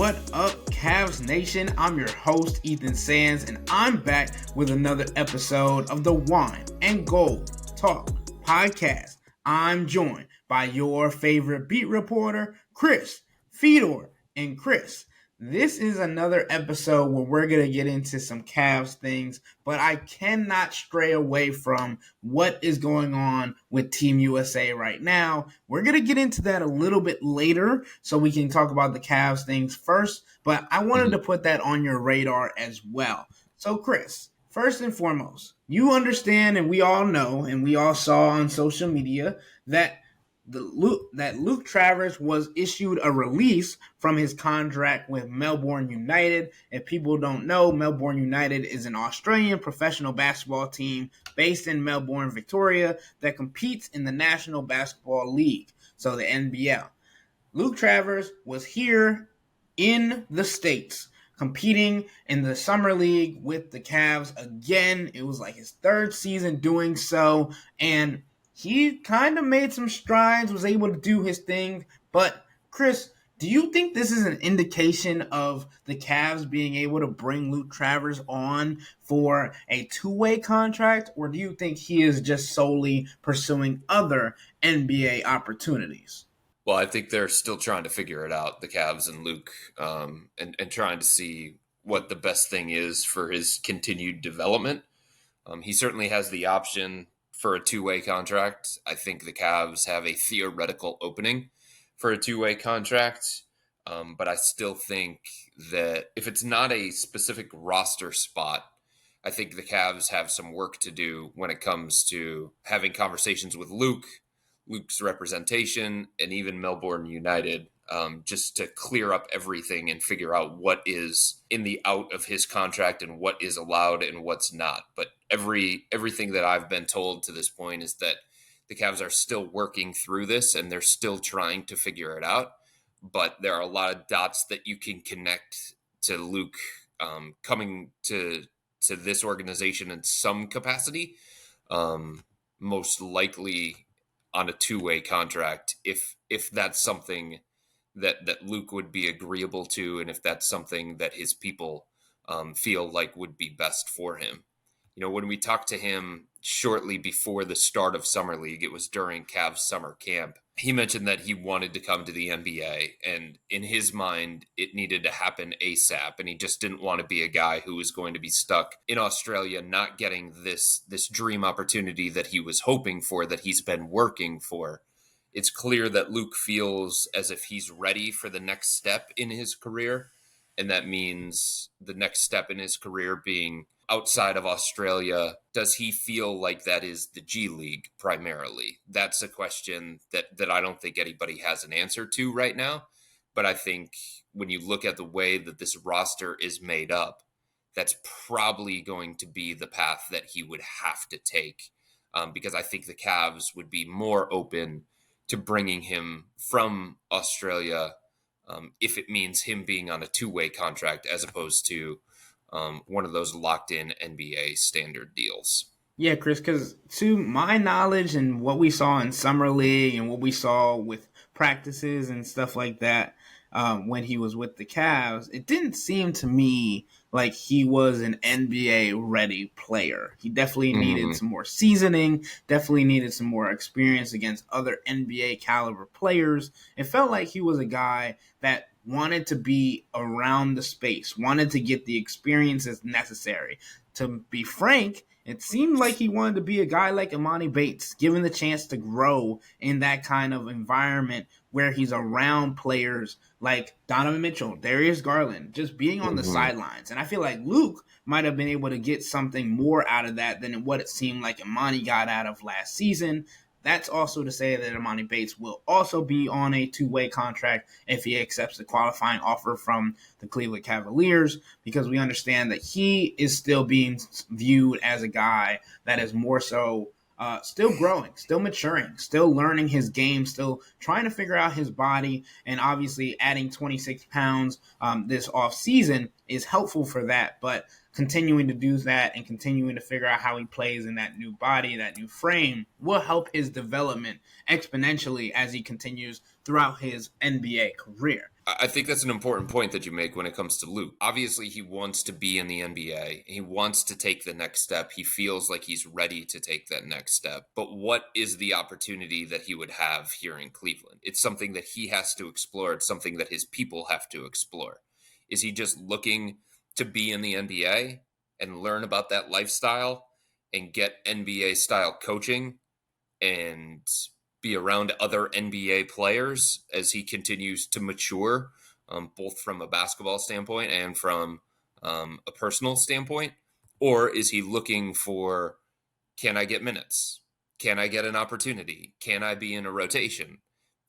What up, Cavs Nation? I'm your host, Ethan Sands, and I'm back with another episode of the Wine and Gold Talk podcast. I'm joined by your favorite beat reporter, Chris, Fedor, and Chris. This is another episode where we're going to get into some Cavs things, but I cannot stray away from what is going on with Team USA right now. We're going to get into that a little bit later so we can talk about the Cavs things first, but I wanted to put that on your radar as well. So, Chris, first and foremost, you understand and we all know and we all saw on social media that Luke Travers was issued a release from his contract with Melbourne United. If people don't know, Melbourne United is an Australian professional basketball team based in Melbourne, Victoria, that competes in the National Basketball League, so the NBL. Luke Travers was here in the States competing in the Summer League with the Cavs again. It was like his third season doing so, and he kind of made some strides, was able to do his thing. But, Chris, do you think this is an indication of the Cavs being able to bring Luke Travers on for a two-way contract, or do you think he is just solely pursuing other NBA opportunities? Well, I think they're still trying to figure it out, the Cavs and Luke, and trying to see what the best thing is for his continued development. He certainly has the option for a two-way contract. I think the Cavs have a theoretical opening for a two-way contract, but I still think that if it's not a specific roster spot, I think the Cavs have some work to do when it comes to having conversations with Luke's representation, and even Melbourne United, just to clear up everything and figure out what is in the out of his contract and what is allowed and what's not. But everything that I've been told to this point is that the Cavs are still working through this and they're still trying to figure it out. But there are a lot of dots that you can connect to Luke coming to this organization in some capacity, most likely on a two-way contract, if that's something that Luke would be agreeable to, and if that's something that his people feel like would be best for him. You know, when we talked to him shortly before the start of Summer League, it was during Cavs summer camp, he mentioned that he wanted to come to the NBA, and in his mind, it needed to happen ASAP, and he just didn't want to be a guy who was going to be stuck in Australia not getting this dream opportunity that he was hoping for, that he's been working for. It's clear that Luke feels as if he's ready for the next step in his career, and that means the next step in his career being outside of Australia. Does he feel like that is the G League primarily? That's a question that I don't think anybody has an answer to right now. But I think when you look at the way that this roster is made up, that's probably going to be the path that he would have to take, because I think the Cavs would be more open to bringing him from Australia if it means him being on a two-way contract as opposed to one of those locked-in NBA standard deals. Yeah, Chris, because to my knowledge and what we saw in Summer League and what we saw with practices and stuff like that when he was with the Cavs, it didn't seem to me like he was an NBA-ready player. He definitely needed some more seasoning, definitely needed some more experience against other NBA-caliber players. It felt like he was a guy that wanted to be around the space, wanted to get the experiences necessary. To be frank, it seemed like he wanted to be a guy like Emoni Bates, given the chance to grow in that kind of environment where he's around players like Donovan Mitchell, Darius Garland, just being on the sidelines. And I feel like Luke might have been able to get something more out of that than what it seemed like Emoni got out of last season. That's also to say that Emoni Bates will also be on a two-way contract if he accepts the qualifying offer from the Cleveland Cavaliers, because we understand that he is still being viewed as a guy that is more so still growing, still maturing, still learning his game, still trying to figure out his body, and obviously adding 26 pounds this offseason is helpful for that, but continuing to do that and continuing to figure out how he plays in that new body, that new frame, will help his development exponentially as he continues throughout his NBA career. I think that's an important point that you make when it comes to Luke. Obviously, he wants to be in the NBA. He wants to take the next step. He feels like he's ready to take that next step. But what is the opportunity that he would have here in Cleveland? It's something that he has to explore. It's something that his people have to explore. Is he just looking to be in the NBA and learn about that lifestyle and get NBA style coaching and be around other NBA players as he continues to mature, both from a basketball standpoint and from a personal standpoint? Or is he looking for, can I get minutes? Can I get an opportunity? Can I be in a rotation?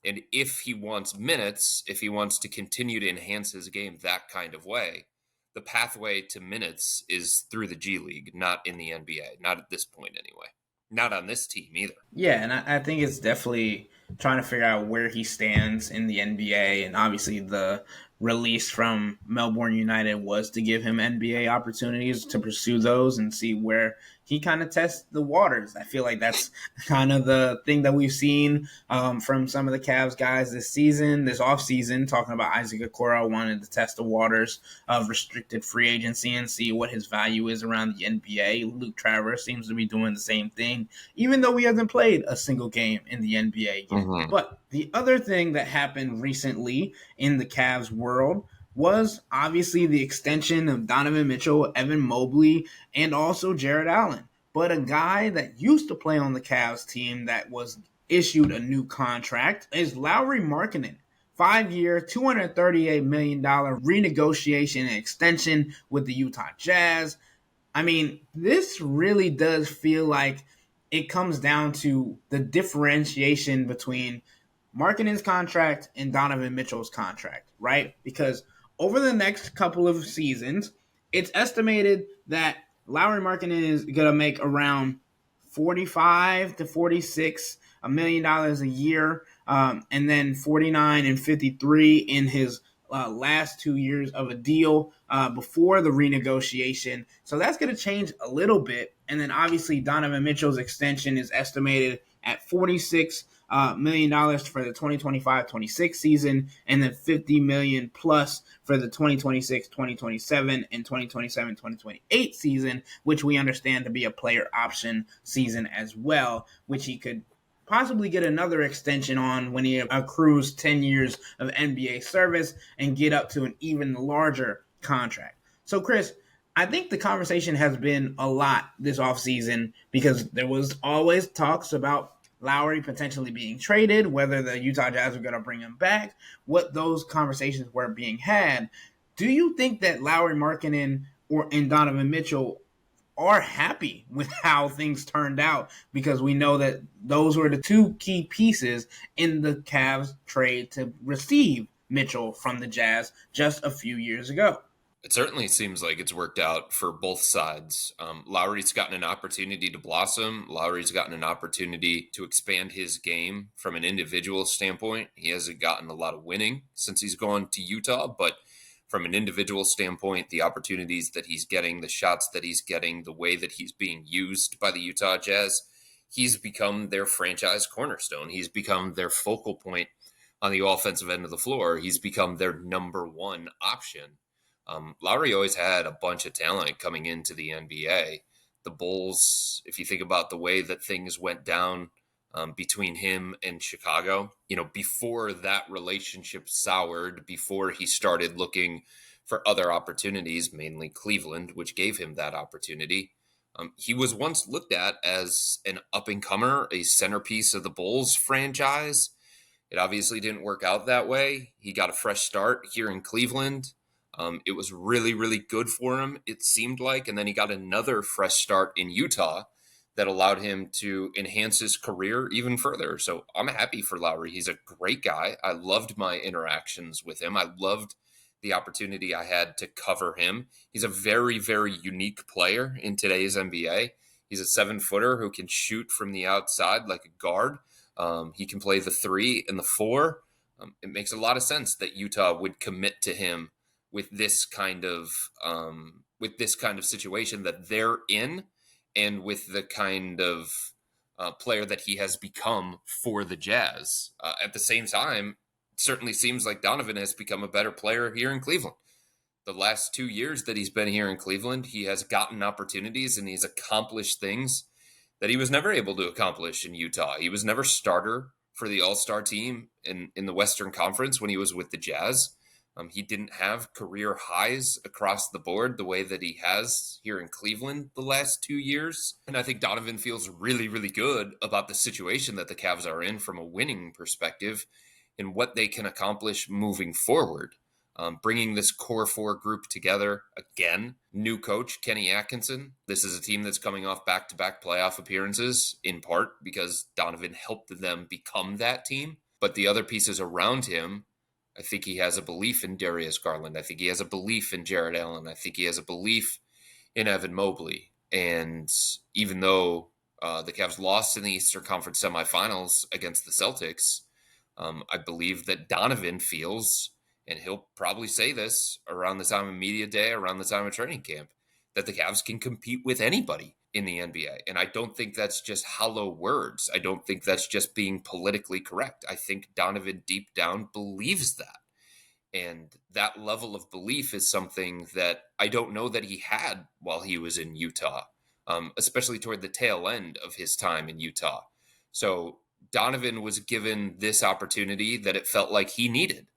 And if he wants minutes, if he wants to continue to enhance his game that kind of way, the pathway to minutes is through the G League, not in the NBA, not at this point anyway. Not on this team either. Yeah, and I think it's definitely trying to figure out where he stands in the NBA. And obviously, the release from Melbourne United was to give him NBA opportunities to pursue those and see where he kind of tests the waters. I feel like that's kind of the thing that we've seen from some of the Cavs guys this season, this offseason, talking about Isaac Okoro wanted to test the waters of restricted free agency and see what his value is around the NBA. Luke Travers seems to be doing the same thing, even though he hasn't played a single game in the NBA yet. Mm-hmm. But the other thing that happened recently in the Cavs world was obviously the extension of Donovan Mitchell, Evan Mobley, and also Jared Allen. But a guy that used to play on the Cavs team that was issued a new contract is Lauri Markkanen. 5-year, $238 million renegotiation and extension with the Utah Jazz. I mean, this really does feel like it comes down to the differentiation between Markkanen's contract and Donovan Mitchell's contract, right? Because over the next couple of seasons, it's estimated that Lauri Markkanen is going to make around $45 to $46 million a year, and then 49 and 53 in his last 2 years of a deal before the renegotiation. So that's going to change a little bit. And then obviously Donovan Mitchell's extension is estimated at $46 million for the 2025-26 season, and then $50 million plus for the 2026-2027 and 2027-2028 season, which we understand to be a player option season as well, which he could possibly get another extension on when he accrues 10 years of NBA service and get up to an even larger contract. So, Chris, I think the conversation has been a lot this offseason because there was always talks about Lauri potentially being traded, whether the Utah Jazz are going to bring him back, what those conversations were being had. Do you think that Lauri Markkanen and Donovan Mitchell are happy with how things turned out, because we know that those were the two key pieces in the Cavs trade to receive Mitchell from the Jazz just a few years ago? It certainly seems like it's worked out for both sides. Lauri's gotten an opportunity to blossom. Lauri's gotten an opportunity to expand his game from an individual standpoint. He hasn't gotten a lot of winning since he's gone to Utah, but from an individual standpoint, the opportunities that he's getting, the shots that he's getting, the way that he's being used by the Utah Jazz, he's become their franchise cornerstone. He's become their focal point on the offensive end of the floor. He's become their number one option. Lauri always had a bunch of talent coming into the NBA. The Bulls, if you think about the way that things went down between him and Chicago, before that relationship soured, before he started looking for other opportunities, mainly Cleveland, which gave him that opportunity, he was once looked at as an up-and-comer, a centerpiece of the Bulls franchise. It obviously didn't work out that way. He got a fresh start here in Cleveland. It was really, really good for him, it seemed like. And then he got another fresh start in Utah that allowed him to enhance his career even further. So I'm happy for Lauri. He's a great guy. I loved my interactions with him. I loved the opportunity I had to cover him. He's a very, very unique player in today's NBA. He's a 7-footer who can shoot from the outside like a guard. He can play the 3 and the 4. It makes a lot of sense that Utah would commit to him with this kind of situation that they're in, and with the kind of player that he has become for the Jazz. At the same time, certainly seems like Donovan has become a better player here in Cleveland. The last 2 years that he's been here in Cleveland, he has gotten opportunities and he's accomplished things that he was never able to accomplish in Utah. He was never starter for the All-Star team in the Western Conference when he was with the Jazz. He didn't have career highs across the board the way that he has here in Cleveland the last 2 years. And I think Donovan feels really, really good about the situation that the Cavs are in from a winning perspective and what they can accomplish moving forward. Bringing this core four group together again. New coach, Kenny Atkinson. This is a team that's coming off back-to-back playoff appearances, in part because Donovan helped them become that team. But the other pieces around him, I think he has a belief in Darius Garland. I think he has a belief in Jared Allen. I think he has a belief in Evan Mobley. And even though the Cavs lost in the Eastern Conference semifinals against the Celtics, I believe that Donovan feels, and he'll probably say this around the time of media day, around the time of training camp, that the Cavs can compete with anybody in the NBA. And I don't think that's just hollow words. I don't think that's just being politically correct. I think Donovan deep down believes that. And that level of belief is something that I don't know that he had while he was in Utah, especially toward the tail end of his time in Utah. So Donovan was given this opportunity that it felt like he needed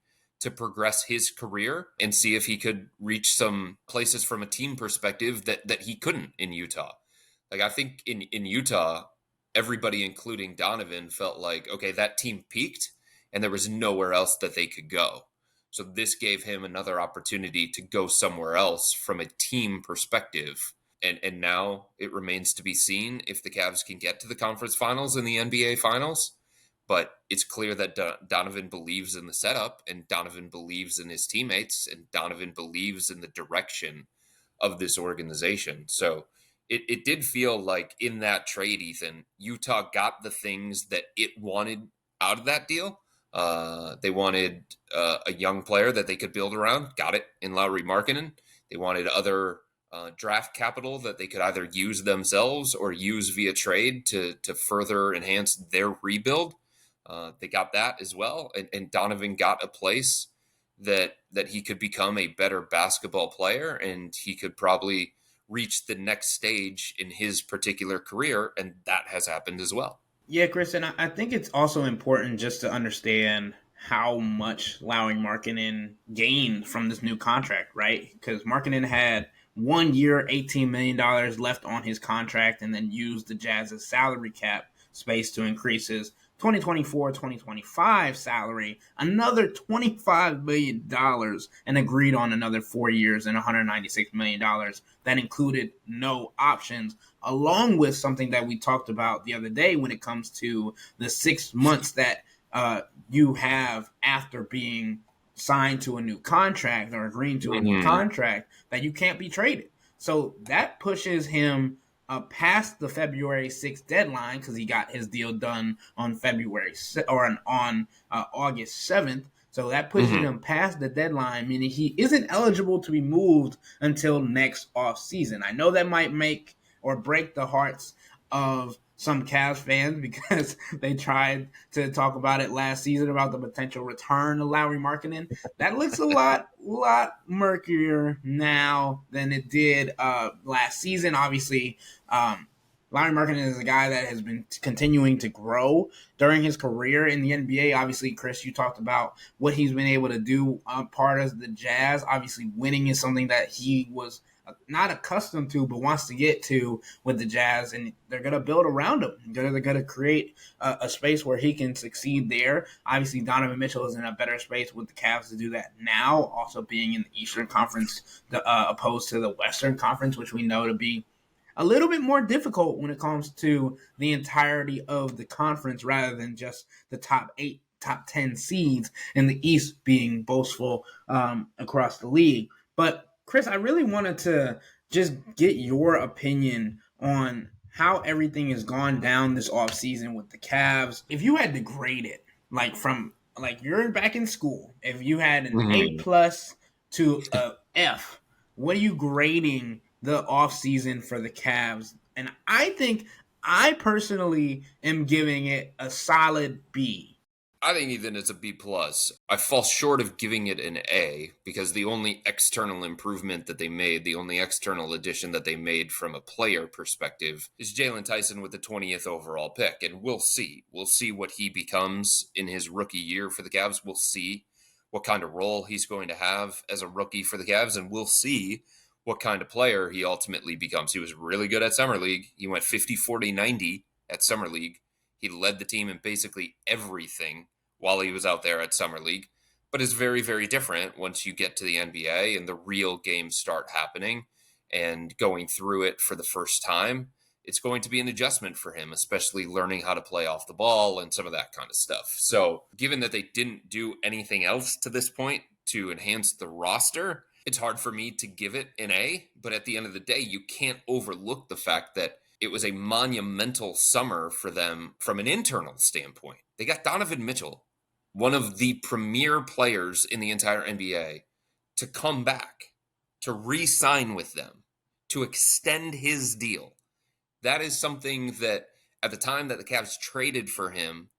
to progress his career and see if he could reach some places from a team perspective that he couldn't in Utah. Like, I think in Utah, everybody, including Donovan, felt like, okay, that team peaked and there was nowhere else that they could go. So this gave him another opportunity to go somewhere else from a team perspective. And now it remains to be seen if the Cavs can get to the conference finals and the NBA finals. But it's clear that Donovan believes in the setup, and Donovan believes in his teammates, and Donovan believes in the direction of this organization. So it did feel like in that trade, Ethan, Utah got the things that it wanted out of that deal. They wanted a young player that they could build around. Got it in Lauri Markkanen. They wanted other draft capital that they could either use themselves or use via trade to further enhance their rebuild. They got that as well, and Donovan got a place that he could become a better basketball player, and he could probably reach the next stage in his particular career, and that has happened as well. Yeah, Chris, and I think it's also important just to understand how much Lauri Markkanen gained from this new contract, right? Because Markkanen had 1 year, $18 million left on his contract, and then used the Jazz's salary cap space to increase his 2024-2025 salary another $25 million, and agreed on another 4 years and $196 million. That included no options, along with something that we talked about the other day when it comes to the 6 months that you have after being signed to a new contract or agreeing to a new contract, that you can't be traded. So that pushes him past the February 6th deadline, because he got his deal done on August 7th. So that pushes him past the deadline, meaning he isn't eligible to be moved until next offseason. I know that might make or break the hearts of some Cavs fans, because they tried to talk about it last season about the potential return of Lauri Markkanen. That looks a lot murkier now than it did last season. Obviously, Lauri Markkanen is a guy that has been continuing to grow during his career in the NBA. Obviously, Chris, you talked about what he's been able to do part of the Jazz. Obviously, winning is something that he was not accustomed to, but wants to get to with the Jazz, and they're going to build around him. They're going to create a space where he can succeed there. Obviously, Donovan Mitchell is in a better space with the Cavs to do that now, also being in the Eastern Conference opposed to the Western Conference, which we know to be a little bit more difficult when it comes to the entirety of the conference rather than just the top 10 seeds in the East being boastful across the league. But Chris, I really wanted to just get your opinion on how everything has gone down this offseason with the Cavs. If you had to grade it, like you're back in school, if you had an A+ to a F, what are you grading the offseason for the Cavs? And I think I personally am giving it a solid B. I think Ethan it's a B plus. I fall short of giving it an A because the only external improvement that they made, the only external addition that they made from a player perspective, is Jalen Tyson with the 20th overall pick, and we'll see. We'll see what he becomes in his rookie year for the Cavs. We'll see what kind of role he's going to have as a rookie for the Cavs, and we'll see what kind of player he ultimately becomes. He was really good at Summer League. He went 50, 40, 90 at Summer League. He led the team in basically everything while he was out there at Summer League, but it's very, very different once you get to the NBA and the real games start happening and going through it for the first time. It's going to be an adjustment for him, especially learning how to play off the ball and some of that kind of stuff. So, given that they didn't do anything else to this point to enhance the roster, it's hard for me to give it an A. But at the end of the day, you can't overlook the fact that it was a monumental summer for them from an internal standpoint. They got Donovan Mitchell, one of the premier players in the entire NBA, to come back, to re-sign with them, to extend his deal. That is something that at the time that the Cavs traded for him,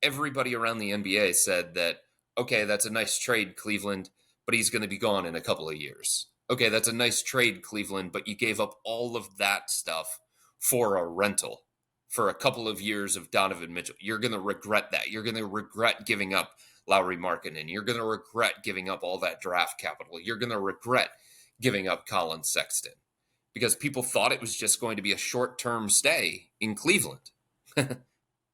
everybody around the NBA said that, okay, that's a nice trade, Cleveland, but he's going to be gone in a couple of years. Okay, that's a nice trade, Cleveland, but you gave up all of that stuff for a rental for a couple of years of Donovan Mitchell. You're going to regret that. You're going to regret giving up Lauri Markkanen. You're going to regret giving up all that draft capital. You're going to regret giving up Colin Sexton because people thought it was just going to be a short-term stay in Cleveland.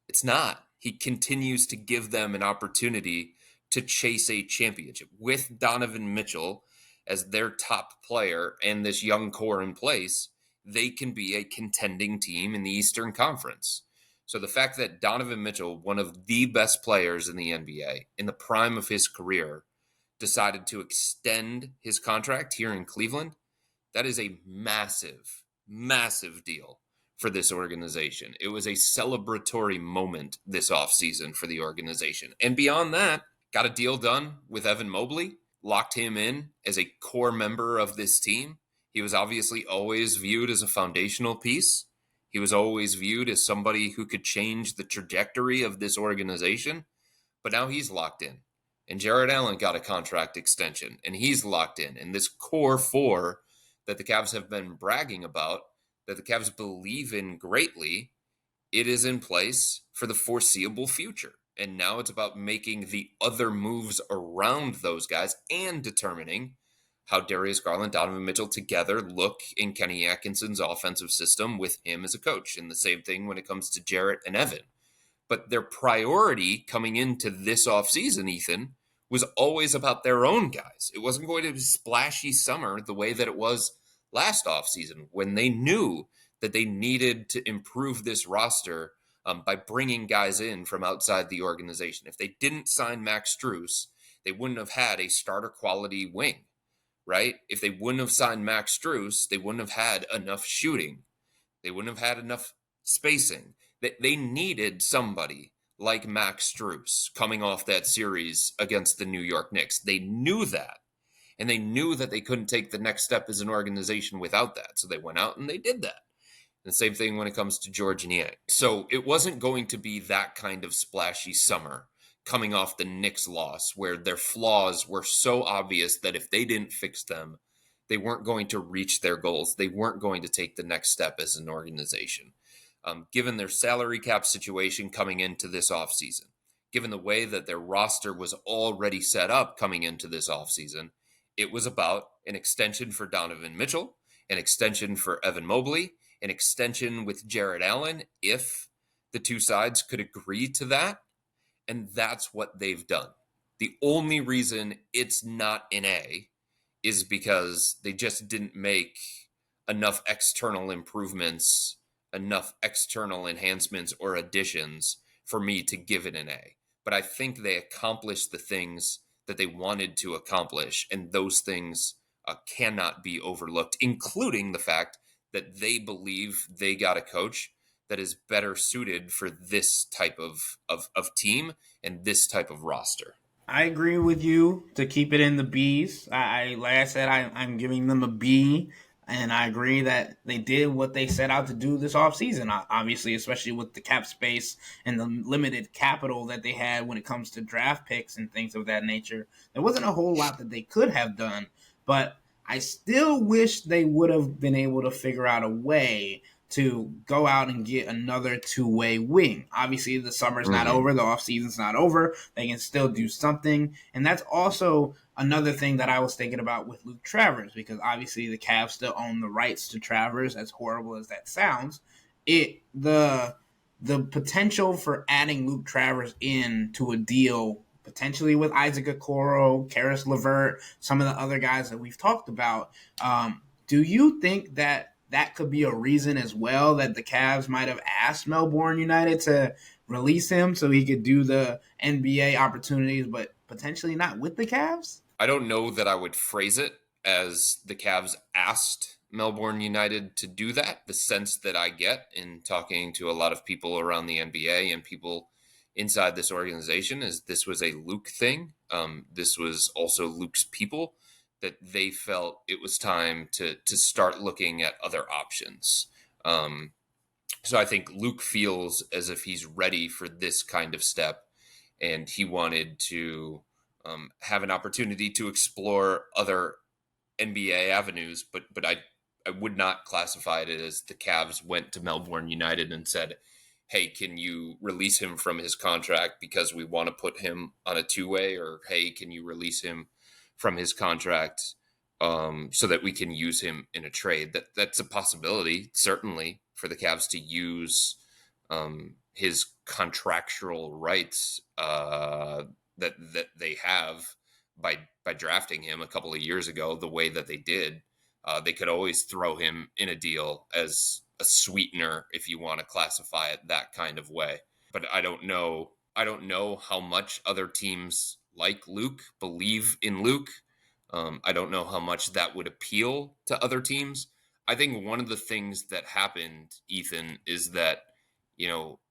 It's not. He continues to give them an opportunity to chase a championship with Donovan Mitchell as their top player and this young core in place. They can be a contending team in the Eastern Conference. So the fact that Donovan Mitchell, one of the best players in the NBA, in the prime of his career, decided to extend his contract here in Cleveland, that is a massive, massive deal for this organization. It was a celebratory moment this offseason for the organization. And beyond that, got a deal done with Evan Mobley, locked him in as a core member of this team. He was obviously always viewed as a foundational piece. He was always viewed as somebody who could change the trajectory of this organization. But now he's locked in. And Jared Allen got a contract extension, and he's locked in. And this core four that the Cavs have been bragging about, that the Cavs believe in greatly, it is in place for the foreseeable future. And now it's about making the other moves around those guys and determining how Darius Garland, Donovan Mitchell together look in Kenny Atkinson's offensive system with him as a coach. And the same thing when it comes to Jarrett and Evan. But their priority coming into this offseason, Ethan, was always about their own guys. It wasn't going to be a splashy summer the way that it was last offseason when they knew that they needed to improve this roster by bringing guys in from outside the organization. If they didn't sign Max Strus, they wouldn't have had a starter quality wing, right? If they wouldn't have signed Max Strus, they wouldn't have had enough shooting. They wouldn't have had enough spacing. They needed somebody like Max Strus coming off that series against the New York Knicks. They knew that. And they knew that they couldn't take the next step as an organization without that. So they went out and they did that. And the same thing when it comes to George Niang. So it wasn't going to be that kind of splashy summer coming off the Knicks loss where their flaws were so obvious that if they didn't fix them, they weren't going to reach their goals. They weren't going to take the next step as an organization. Given their salary cap situation coming into this offseason, given the way that their roster was already set up coming into this offseason, it was about an extension for Donovan Mitchell, an extension for Evan Mobley, an extension with Jared Allen, if the two sides could agree to that. And that's what they've done. The only reason it's not an A is because they just didn't make enough external improvements, enough external enhancements or additions for me to give it an A. But I think they accomplished the things that they wanted to accomplish, and those things cannot be overlooked, including the fact that they believe they got a coach that is better suited for this type of team and this type of roster. I agree with you to keep it in the B's. Like I said, I'm giving them a B. And I agree that they did what they set out to do this offseason, obviously, especially with the cap space and the limited capital that they had when it comes to draft picks and things of that nature. There wasn't a whole lot that they could have done, but I still wish they would have been able to figure out a way to go out and get another two-way wing. Obviously, the summer's not over, the offseason's not over. They can still do something. And that's also another thing that I was thinking about with Luke Travers, because obviously the Cavs still own the rights to Travers, as horrible as that sounds. The potential for adding Luke Travers into a deal, potentially with Isaac Okoro, Karis LeVert, some of the other guys that we've talked about. Do you think that could be a reason as well that the Cavs might have asked Melbourne United to release him so he could do the NBA opportunities, but potentially not with the Cavs? I don't know that I would phrase it as the Cavs asked Melbourne United to do that. The sense that I get in talking to a lot of people around the NBA and people inside this organization is this was a Luke thing. This was also Luke's people, that they felt it was time to start looking at other options. So I think Luke feels as if he's ready for this kind of step, and he wanted to have an opportunity to explore other NBA avenues. But I would not classify it as the Cavs went to Melbourne United and said, hey, can you release him from his contract because we want to put him on a two-way, or hey, can you release him from his contract so that we can use him in a trade? That's a possibility, certainly, for the Cavs to use his contractual rights that they have by drafting him a couple of years ago the way that they did. They could always throw him in a deal as a sweetener, if you want to classify it that kind of way. But I don't know how much other teams like Luke believe in Luke. I don't know how much that would appeal to other teams. I think one of the things that happened, Ethan, is that,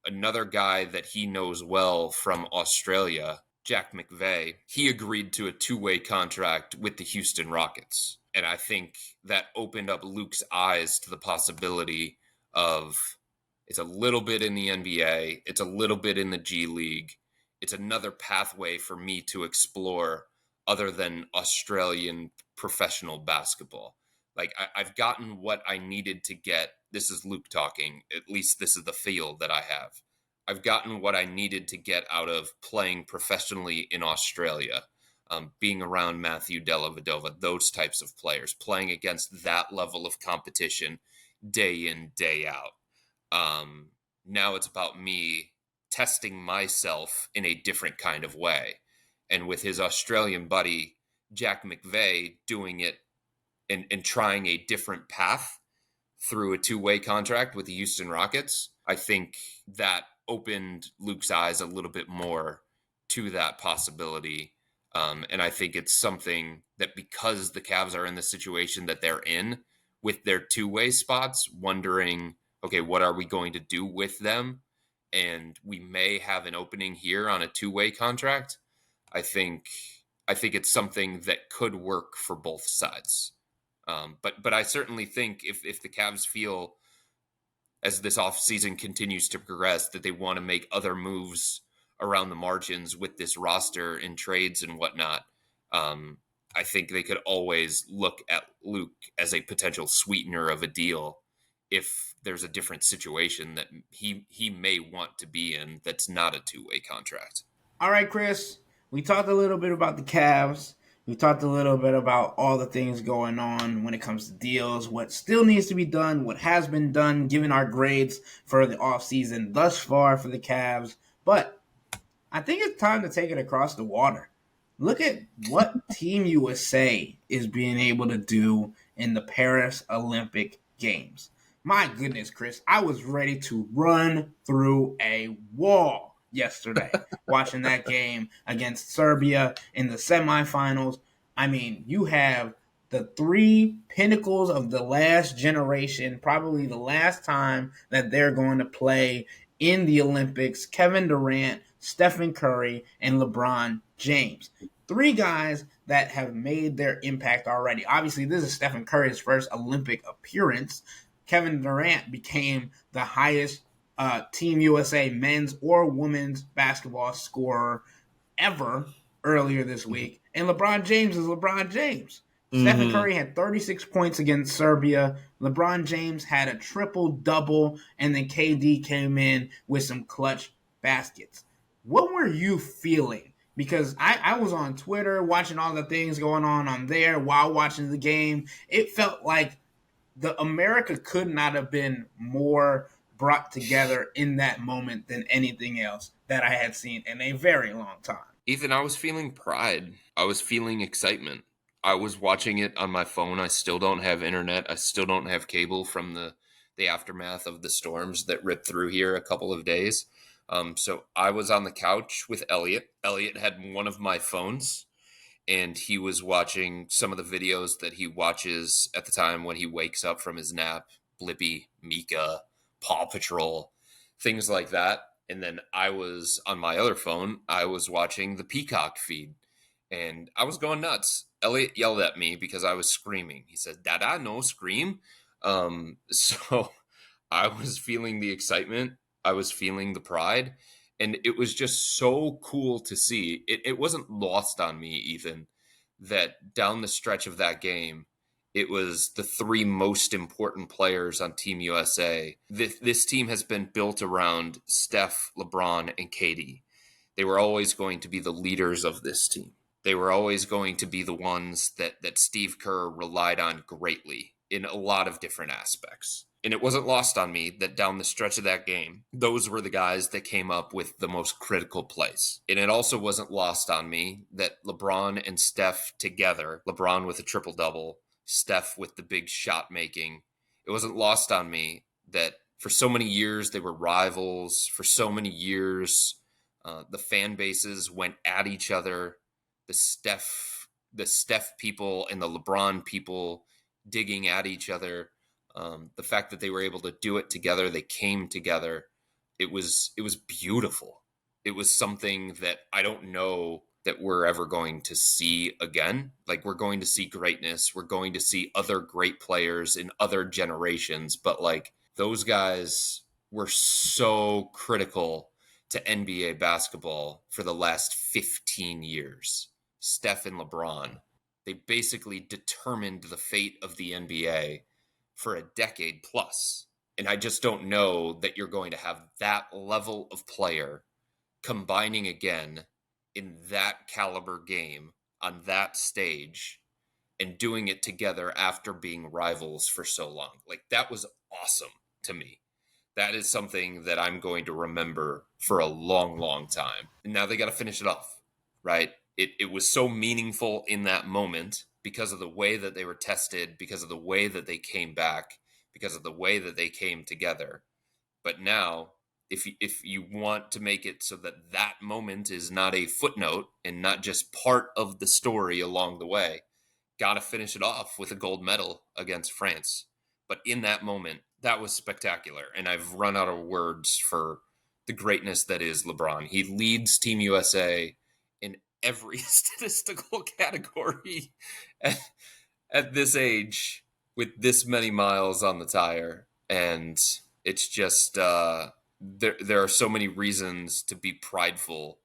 another guy that he knows well from Australia, Jack McVeigh, he agreed to a two-way contract with the Houston Rockets. And I think that opened up Luke's eyes to the possibility of, it's a little bit in the NBA, it's a little bit in the G League. It's another pathway for me to explore other than Australian professional basketball. Like, I've gotten what I needed to get. This is Luke talking. At least this is the feel that I have. I've gotten what I needed to get out of playing professionally in Australia, being around Matthew Dellavedova, those types of players, playing against that level of competition day in, day out. Now it's about me testing myself in a different kind of way. And with his Australian buddy, Jack McVeigh, doing it and trying a different path through a two-way contract with the Houston Rockets, I think that opened Luke's eyes a little bit more to that possibility. And I think it's something that, because the Cavs are in the situation that they're in with their two-way spots, wondering, okay, what are we going to do with them? And we may have an opening here on a two-way contract. I think it's something that could work for both sides. But I certainly think if the Cavs feel, as this offseason continues to progress, that they want to make other moves around the margins with this roster in trades and whatnot, I think they could always look at Luke as a potential sweetener of a deal if there's a different situation that he may want to be in that's not a two-way contract. All right, Chris, we talked a little bit about the Cavs. We talked a little bit about all the things going on when it comes to deals, what still needs to be done, what has been done, given our grades for the offseason thus far for the Cavs. But I think it's time to take it across the water. Look at what Team USA is being able to do in the Paris Olympic Games. My goodness, Chris, I was ready to run through a wall yesterday watching that game against Serbia in the semifinals. I mean, you have the three pinnacles of the last generation, probably the last time that they're going to play in the Olympics: Kevin Durant, Stephen Curry, and LeBron James. three guys that have made their impact already. Obviously, this is Stephen Curry's first Olympic appearance. Kevin Durant became the highest Team USA men's or women's basketball scorer ever earlier this week. And LeBron James is LeBron James. Stephen Mm-hmm. Curry had 36 points against Serbia. LeBron James had a triple-double, and then KD came in with some clutch baskets. What were you feeling? Because I was on Twitter watching all the things going on there while watching the game. It felt like the America could not have been more brought together in that moment than anything else that I had seen in a very long time. Ethan, I was feeling pride. I was feeling excitement. I was watching it on my phone. I still don't have internet. I still don't have cable from the aftermath of the storms that ripped through here a couple of days. So I was on the couch with Elliot. Elliot had one of my phones, and he was watching some of the videos that he watches at the time when he wakes up from his nap. Blippi, Mika, Paw Patrol, things like that. And then I was on my other phone, I was watching the Peacock feed, and I was going nuts. Elliot yelled at me because I was screaming. He said, "Dada, no scream." So I was feeling the excitement. I was feeling the pride. And it was just so cool to see. It wasn't lost on me, Ethan, that down the stretch of that game, it was the three most important players on Team USA. This team has been built around Steph, LeBron, and KD. They were always going to be the leaders of this team. They were always going to be the ones that Steve Kerr relied on greatly in a lot of different aspects. And it wasn't lost on me that down the stretch of that game, those were the guys that came up with the most critical plays. And it also wasn't lost on me that LeBron and Steph together, LeBron with a triple-double, Steph with the big shot making, it wasn't lost on me that for so many years they were rivals. For so many years, the fan bases went at each other. The Steph people and the LeBron people digging at each other. The fact that they were able to do it together, they came together. It was beautiful. It was something that I don't know that we're ever going to see again. Like, we're going to see greatness. We're going to see other great players in other generations. But like, those guys were so critical to NBA basketball for the last 15 years. Steph and LeBron, they basically determined the fate of the NBA for a decade plus. And I just don't know that you're going to have that level of player combining again in that caliber game on that stage and doing it together after being rivals for so long. Like, that was awesome to me. That is something that I'm going to remember for a long, long time. And now they got to finish it off, right? It was so meaningful in that moment because of the way that they were tested, because of the way that they came back, because of the way that they came together. But now, if you want to make it so that that moment is not a footnote and not just part of the story along the way, got to finish it off with a gold medal against France. But in that moment, that was spectacular. And I've run out of words for the greatness that is LeBron. He leads Team USA in every statistical category at this age with this many miles on the tire. And it's just there are so many reasons to be prideful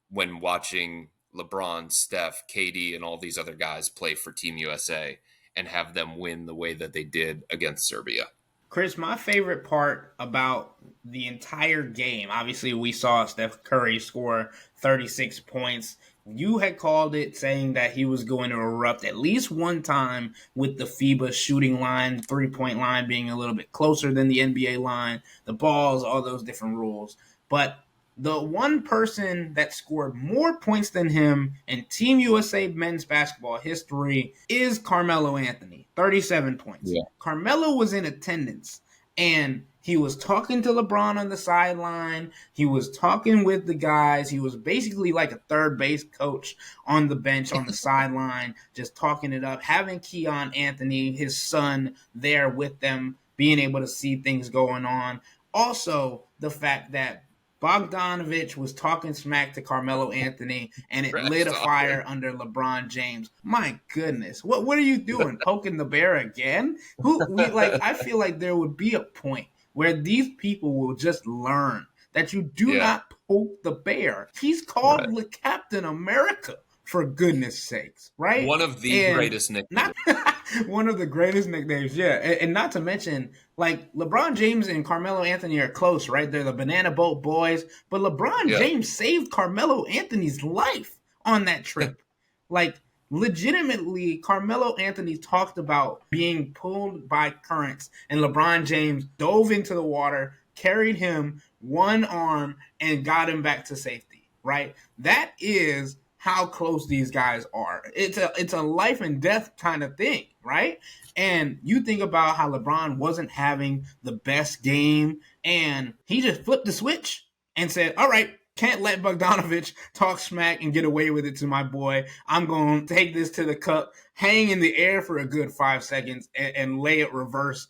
when watching LeBron, Steph, KD, and all these other guys play for Team USA and have them win the way that they did against Serbia. Chris, my favorite part about the entire game, obviously we saw Steph Curry score 36 points. You had called it saying that he was going to erupt at least one time with the FIBA shooting line, three-point line being a little bit closer than the NBA line, the balls, all those different rules. But the one person that scored more points than him in Team USA men's basketball history is Carmelo Anthony, 37 points. Yeah. Carmelo was in attendance, and he was talking to LeBron on the sideline. He was talking with the guys. He was basically like a third base coach on the bench, on the sideline, just talking it up, having Keon Anthony, his son, there with them, being able to see things going on. Also, the fact that Bogdanovich was talking smack to Carmelo Anthony, and it lit a fire under LeBron James. My goodness, what are you doing? Poking the bear again? I feel like there would be a point where these people will just learn that you do not poke the bear. He's called the Captain America, for goodness sakes, right? One of the greatest nicknames. One of the greatest nicknames, yeah. And not to mention, like, LeBron James and Carmelo Anthony are close, right? They're the Banana Boat Boys. But LeBron James saved Carmelo Anthony's life on that trip. Like, legitimately, Carmelo Anthony talked about being pulled by currents, and LeBron James dove into the water, carried him one arm, and got him back to safety, right? That is how close these guys are. It's a life and death kind of thing, right? And you think about how LeBron wasn't having the best game, and he just flipped the switch and said, all right, can't let Bogdanovich talk smack and get away with it to my boy. I'm going to take this to the cup, hang in the air for a good 5 seconds, and lay it reverse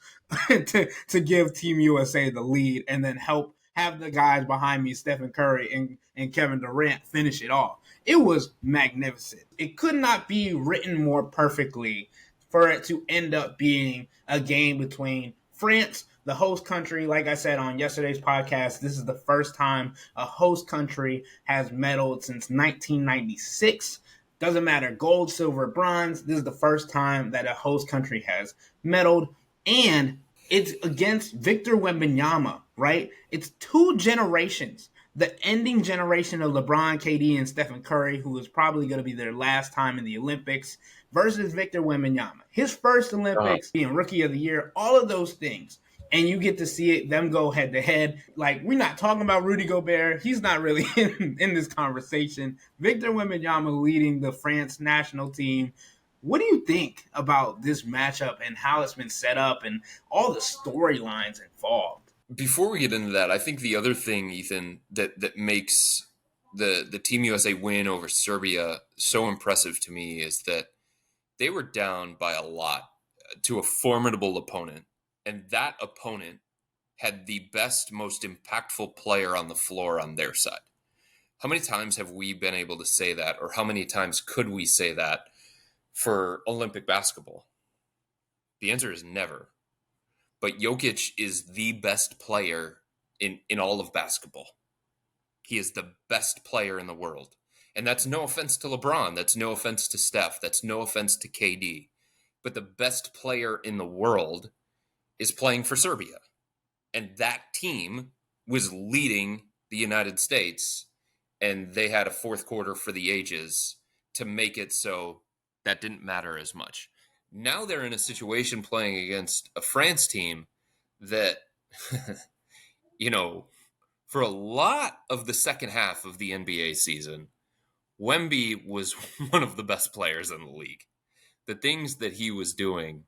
to give Team USA the lead, and then have the guys behind me, Stephen Curry and Kevin Durant, finish it off. It was magnificent. It could not be written more perfectly for it to end up being a game between France, the host country. Like I said on yesterday's podcast, this is the first time a host country has medaled since 1996. Doesn't matter, gold, silver, bronze. This is the first time that a host country has medaled. And it's against Victor Wembanyama, right? It's 2 generations. The ending generation of LeBron, KD, and Stephen Curry, who is probably going to be their last time in the Olympics, versus Victor Wembanyama. His first Olympics, being Rookie of the Year, all of those things. And you get to see them go head-to-head. Like, we're not talking about Rudy Gobert. He's not really in this conversation. Victor Wembanyama leading the France national team. What do you think about this matchup and how it's been set up and all the storylines involved? Before we get into that, I think the other thing, Ethan, that makes the Team USA win over Serbia so impressive to me is that they were down by a lot to a formidable opponent. And that opponent had the best, most impactful player on the floor on their side. How many times have we been able to say that, or how many times could we say that for Olympic basketball? The answer is never. But Jokic is the best player in all of basketball. He is the best player in the world. And that's no offense to LeBron. That's no offense to Steph. That's no offense to KD. But the best player in the world is playing for Serbia. And that team was leading the United States, and they had a fourth quarter for the ages to make it so that didn't matter as much. Now they're in a situation playing against a France team that, for a lot of the second half of the NBA season, Wemby was one of the best players in the league. The things that he was doing,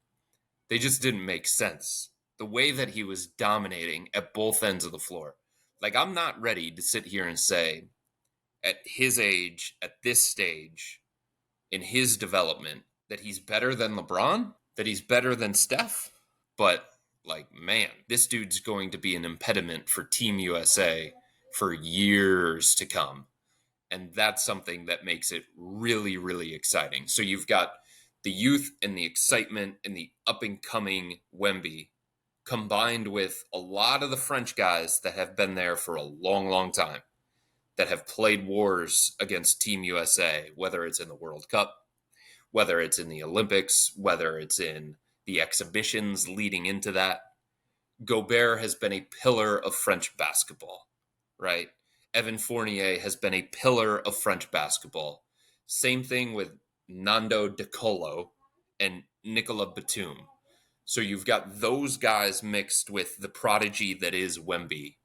they just didn't make sense. The way that he was dominating at both ends of the floor. Like, I'm not ready to sit here and say, at his age, at this stage, in his development, that he's better than LeBron, that he's better than Steph. But, man, this dude's going to be an impediment for Team USA for years to come. And that's something that makes it really, really exciting. So you've got the youth and the excitement and the up-and-coming Wemby combined with a lot of the French guys that have been there for a long, long time, that have played wars against Team USA, whether it's in the World Cup, whether it's in the Olympics, whether it's in the exhibitions leading into that. Gobert has been a pillar of French basketball, right? Evan Fournier has been a pillar of French basketball. Same thing with Nando De Colo and Nicolas Batum. So you've got those guys mixed with the prodigy that is Wemby.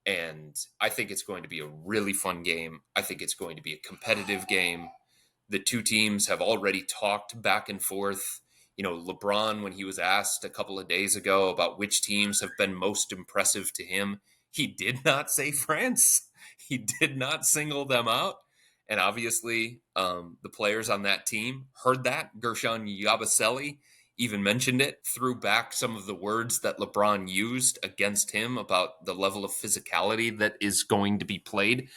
And I think it's going to be a really fun game. I think it's going to be a competitive game. The two teams have already talked back and forth. LeBron, when he was asked a couple of days ago about which teams have been most impressive to him, he did not say France. He did not single them out. And obviously, the players on that team heard that. Gershon Yabusele, even mentioned it, threw back some of the words that LeBron used against him about the level of physicality that is going to be played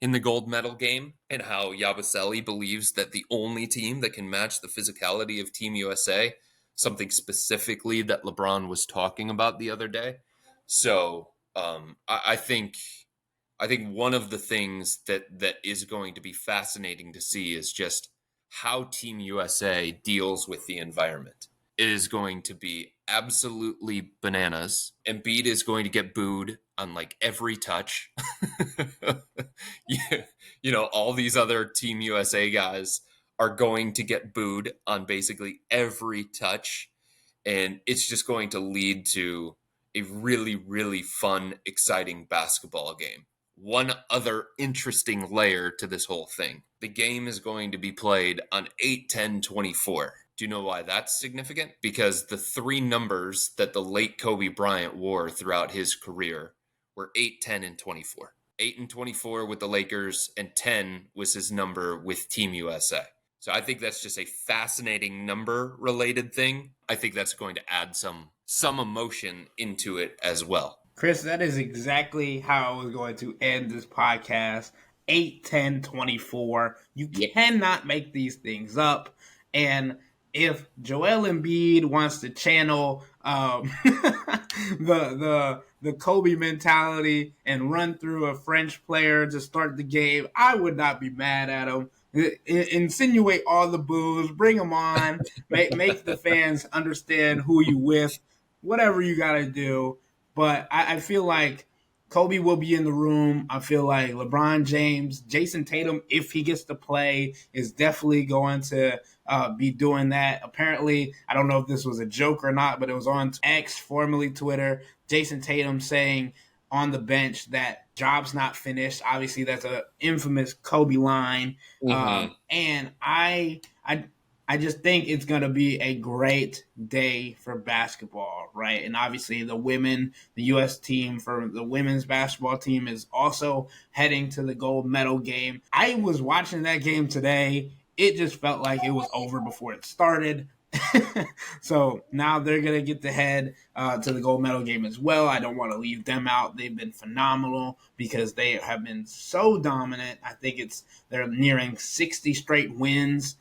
in the gold medal game, and how Yabusele believes that the only team that can match the physicality of Team USA, something specifically that LeBron was talking about the other day. So I think one of the things that is going to be fascinating to see is just how Team USA deals with the environment. It is going to be absolutely bananas. Embiid is going to get booed on like every touch. All these other Team USA guys are going to get booed on basically every touch. And it's just going to lead to a really, really fun, exciting basketball game. One other interesting layer to this whole thing. The game is going to be played on 8/10/24. Do you know why that's significant? Because the three numbers that the late Kobe Bryant wore throughout his career were 8, 10, and 24. 8 and 24 with the Lakers, and 10 was his number with Team USA. So I think that's just a fascinating number-related thing. I think that's going to add some emotion into it as well. Chris, that is exactly how I was going to end this podcast. 8/10/24. You cannot make these things up. And if Joel Embiid wants to channel the Kobe mentality and run through a French player to start the game, I would not be mad at him. Insinuate all the boos, bring them on, make the fans understand who you with, whatever you got to do. But I feel like Kobe will be in the room. I feel like LeBron James, Jason Tatum, if he gets to play, is definitely going to be doing that. Apparently, I don't know if this was a joke or not, but it was on X, formerly Twitter, Jason Tatum saying on the bench that job's not finished. Obviously, that's an infamous Kobe line. Mm-hmm. And I just think it's going to be a great day for basketball, right? And obviously the U.S. team for the women's basketball team is also heading to the gold medal game. I was watching that game today. It just felt like it was over before it started. So now they're going to get to head to the gold medal game as well. I don't want to leave them out. They've been phenomenal because they have been so dominant. I think they're nearing 60 straight wins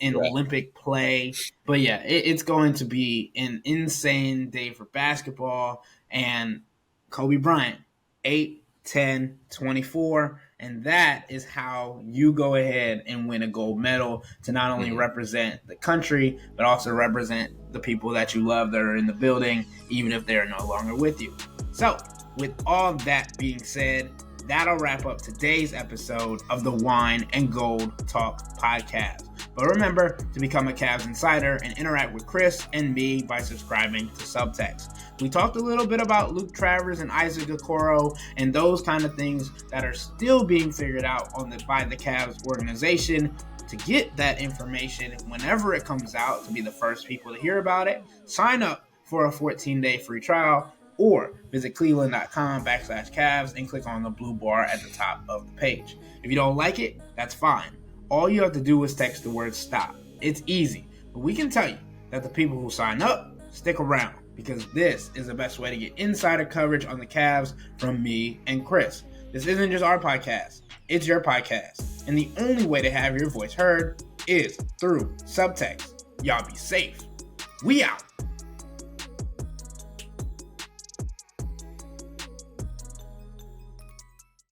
in Olympic play. But yeah, it's going to be an insane day for basketball. And Kobe Bryant, 8/10/24. And that is how you go ahead and win a gold medal to not only represent the country, but also represent the people that you love that are in the building, even if they're no longer with you. So with all that being said, that'll wrap up today's episode of the Wine and Gold Talk podcast. But remember to become a Cavs Insider and interact with Chris and me by subscribing to Subtext. We talked a little bit about Luke Travers and Isaac Okoro and those kind of things that are still being figured out by the Cavs organization. To get that information whenever it comes out, to be the first people to hear about it, sign up for a 14-day free trial or visit cleveland.com/Cavs and click on the blue bar at the top of the page. If you don't like it, that's fine. All you have to do is text the word STOP. It's easy, but we can tell you that the people who sign up stick around because this is the best way to get insider coverage on the Cavs from me and Chris. This isn't just our podcast, it's your podcast. And the only way to have your voice heard is through Subtext. Y'all be safe. We out.